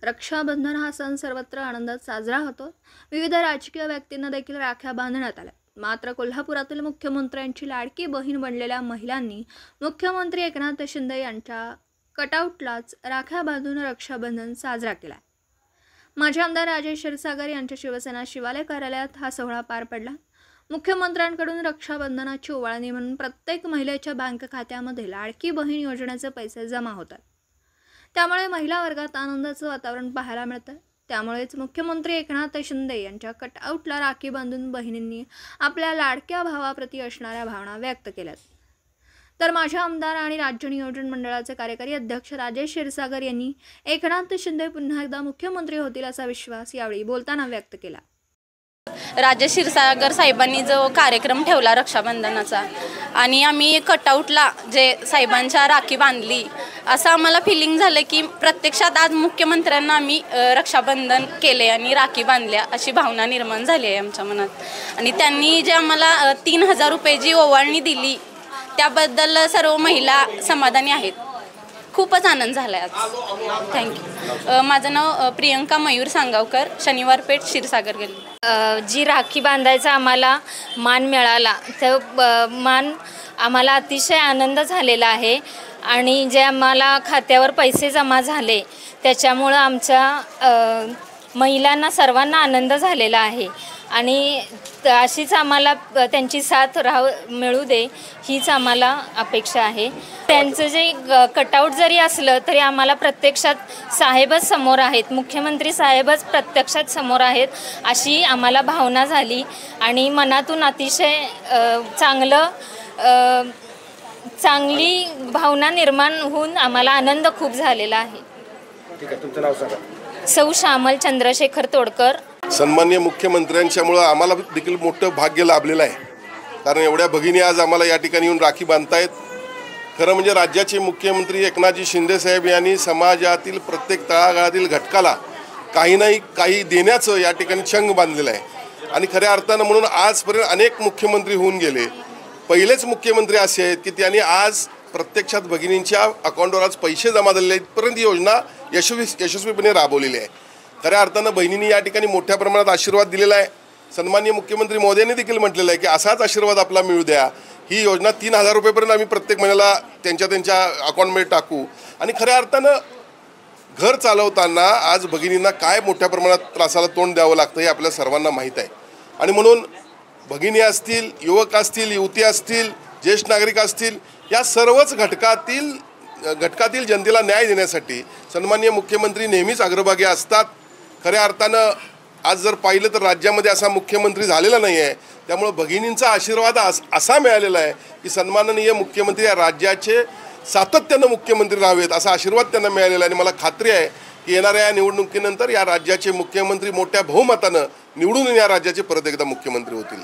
रक्षाबंधन हा सण सर्वत्र आनंदात साजरा होतो। विविध राजकीय व्यक्तींना देखील राख्या बांधण्यात आल्या। मात्र कोल्हापुरातील मुख्यमंत्र्यांची लाडकी बहीण बनलेल्या महिलांनी मुख्यमंत्री एकनाथ शिंदे यांच्या कटआउटलाच राख्या बांधून रक्षाबंधन साजरा केला। माजी आमदार राजेश क्षीरसागर यांच्या शिवसेना शिवालय कार्यालयात हा सोहळा पार पडला। मुख्यमंत्र्यांकडून रक्षाबंधनाची ओवाळणी म्हणून प्रत्येक महिलेच्या बँक खात्यामध्ये लाडकी बहीण योजनेचे पैसे जमा होतात। त्यामुळे महिला वर्गात आनंदाचं वातावरण पाहायला मिळतं। त्यामुळेच मुख्यमंत्री एकनाथ शिंदे यांच्या कटआउटला राखी बांधून बहिणींनी आपल्या लाडक्या भावाप्रती असणाऱ्या भावना व्यक्त केल्यात। तर माझे आमदार आणि राज्य नियोजन मंडळाचे कार्यकारी अध्यक्ष राजेश क्षीरसागर यांनी एकनाथ शिंदे पुन्हा एकदा मुख्यमंत्री होतील असा विश्वास यावेळी बोलताना व्यक्त केला। राजेश क्षीरसागर साहेबांनी जो कार्यक्रम ठेवला रक्षाबंधनाचा आणि आम्ही कटआउटला जे साहेबांच्या राखी बांधली असं आम्हाला फिलिंग झालं की प्रत्यक्षात आज मुख्यमंत्र्यांना आम्ही रक्षाबंधन केले आणि राखी बांधल्या अशी भावना निर्माण झाली आहे आमच्या मनात। आणि त्यांनी जे आम्हाला 3000 रुपये जी ओवाळणी दिली त्याबद्दल सर्व महिला समाधानी आहेत। खूपच आनंद झाला आहे आज। थँक्यू। माझं नाव प्रियंका मयूर सांगावकर, शनिवार पेठ, क्षीरसागर गल्ली। जी राखी बांधायचा आम्हाला मान मिळाला तर मान आम्हाला अतिशय आनंद झालेला आहे। आणि जे आम्हाला खात्यावर पैसे जमा झाले त्याच्यामुळं आमच्या महिलांना सर्वांना आनंद झालेला आहे। आणि अशीच आम्हाला त्यांची साथ मिळू दे हीच आम्हाला अपेक्षा आहे। त्यांचं जे कटआउट जरी असलं तरी आम्हाला प्रत्यक्षात साहेबच समोर आहेत, मुख्यमंत्री साहेबच प्रत्यक्षात समोर आहेत अशी आम्हाला भावना झाली। आणि मनातून अतिशय चांगली भावना निर्माण होऊन आम्हाला आनंद खूप झालेला आहे। ठीक आहे, तुमचं नाव सांगा। सौ श्यामल चंद्रशेखर तोडकर। सन्माननीय मुख्यमंत्र्यांच्यामुळे आम्हाला देखील मोठं भाग्य लाभलेलं आहे, कारण एवढ्या भगिनी आज आम्हाला या ठिकाणी येऊन राखी बांधतायत। खरं म्हणजे राज्याचे मुख्यमंत्री एकनाथजी शिंदे साहेब यांनी समाजातील प्रत्येक तळागाळातील घटकाला काही नाही काही देण्याचं या ठिकाणी चंग बांधलेलं आहे। आणि खऱ्या अर्थानं म्हणून आजपर्यंत अनेक मुख्यमंत्री होऊन गेले, पहिलेच मुख्यमंत्री असे आहेत की त्यांनी आज प्रत्यक्षात भगिनींच्या अकाउंटवर आज पैसे जमा झालेले आहेत, पर्यंत ही योजना यशस्वीपणे राबवलेली आहे। खऱ्या अर्थानं बहिणींनी या ठिकाणी मोठ्या प्रमाणात आशीर्वाद दिलेला आहे। सन्माननीय मुख्यमंत्री महोदयांनी देखील म्हटलेलं आहे की असाच आशीर्वाद आपला मिळू द्या। ही योजना 3000 रुपयेपर्यंत आम्ही प्रत्येक महिन्याला त्यांच्या अकाउंटमध्ये टाकू। आणि खऱ्या अर्थानं घर चालवताना आज भगिनींना काय मोठ्या प्रमाणात त्रासाला तोंड द्यावं लागतं हे आपल्या सर्वांना माहीत आहे। आणि म्हणून भगिनी असतील, युवक असतील, युवती असतील, ज्येष्ठ नागरिक असतील, या सर्वच घटकातील जनतेला न्याय देण्यासाठी सन्माननीय मुख्यमंत्री नेहमीच अग्रभागी असतात। खऱ्या अर्थानं आज जर पाहिलं तर राज्यामध्ये असा मुख्यमंत्री झालेला नाही आहे, त्यामुळे भगिनींचा आशीर्वाद असा मिळालेला आहे की सन्माननीय मुख्यमंत्री या राज्याचे सातत्यानं मुख्यमंत्री राहावेत असा आशीर्वाद त्यांना मिळालेला आहे। आणि मला खात्री आहे की येणाऱ्या या निवडणुकीनंतर या राज्याचे मुख्यमंत्री मोठ्या बहुमतानं निवडून या राज्याचे परत एकदा मुख्यमंत्री होतील।